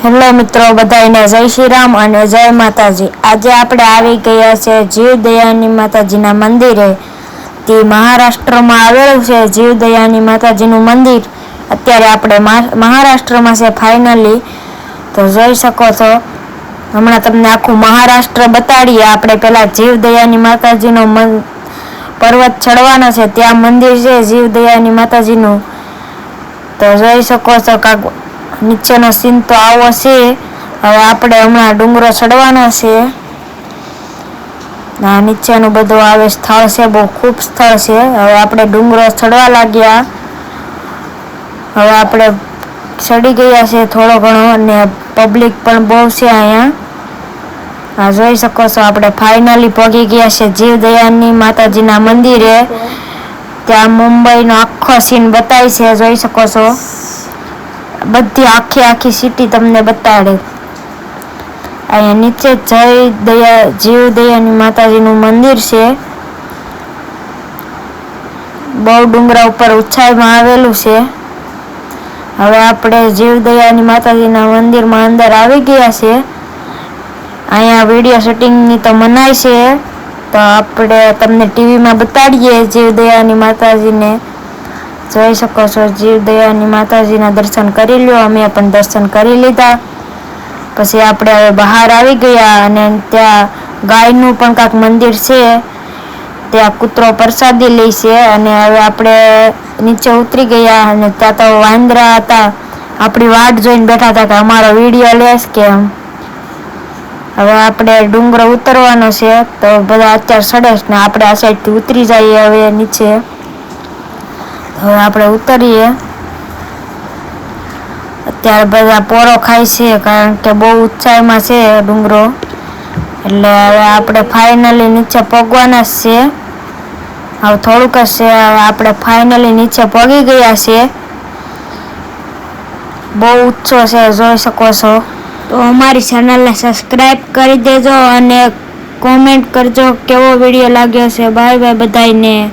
Hello મિત્રો, બધાને જય શ્રી રામ અને જય માતાજી। આજે આપણે આવી ગયા છે જીવદયાની માતાજીના મંદિરે। તે મહારાષ્ટ્રમાં આવેલું છે જીવદયાની માતાજીનું મંદિર। અત્યારે આપણે મહારાષ્ટ્રમાં છે ફાઇનલી, તો જોઈ શકો છો। હમણાં તમને આખું મહારાષ્ટ્ર બતાડીએ। આપણે પહેલા જીવદયાની માતાજીનો પર્વત ચડવાનો છે, ત્યાં મંદિર છે જીવદયાની માતાજીનું, તો જોઈ શકો છો। કાંક નીચેનો સીન તો આવો છે। હવે આપણે હમણાં ડુંગરો ચડવાનો છે। આ નીચેનું બધું આવે સ્થળ છે, બહુ ખૂબ સ્થળ છે। હવે આપણે ડુંગરો ચડવા લાગ્યા। હવે આપણે ચડી ગયા છે થોડો ઘણો, અને પબ્લિક પણ બહુ છે અહીંયા। આ જોઈ શકો છો, આપણે ફાઇનલી પહોંચી ગયા છે જીવદયાની માતાજીના મંદિરે। ત્યાં મુંબઈનો આખો સીન બતાય છે, જોઈ શકો છો। બધી આખી સિટી તમને બતાડે। અહીંયા નીચે જીવદયાની માતાજીનું મંદિર છે, બહુ ડુંગરા ઉપર ઊંચાઈમાં આવેલું છે। હવે આપણે જીવદયાની માતાજીના મંદિરમાં અંદર આવી ગયા છે। અહીંયા વિડીયો શૂટિંગની તો મનાઈ છે, તો આપણે તમને ટીવીમાં બતાડીએ જીવદયાની માતાજીને। જોઈ શકો છો, જીવદયાની માતાજીના દર્શન કરી લ્યો। અમે પણ દર્શન કરી લીધા। પછી આપણે હવે બહાર આવી ગયા, અને ત્યાં ગાયનું પણ કાંઈક મંદિર છે, ત્યાં કૂતરો પ્રસાદી લે છે। અને હવે આપણે નીચે ઉતરી ગયા, અને ત્યાં તો વાંદરા હતા, આપણી વાટ જોઈને બેઠા હતા કે અમારો વિડીયો લેશ કે એમ। હવે આપણે ડુંગરો ઉતરવાનો છે, તો બધા અત્યારે ચડે ને આપણે આ સાઈડથી ઉતરી જઈએ હવે નીચે। હવે આપણે ઉતરીએ। અત્યારે બધા પોરો ખાય છે, કારણ કે બહુ ઊંચાઈમાં છે ડુંગરો, એટલે હવે આપણે ફાઇનલી નીચે પહોંચવાના જ છે। હવે થોડુંક જ છે, હવે આપણે ફાઇનલી નીચે પહોંચી ગયા છે। બહુ ઊંચો છે, જોઈ શકો છો। તો અમારી ચેનલને સબસ્ક્રાઈબ કરી દેજો અને કોમેન્ટ કરજો કેવો વિડીયો લાગ્યો છે। બાય બાય બધાને।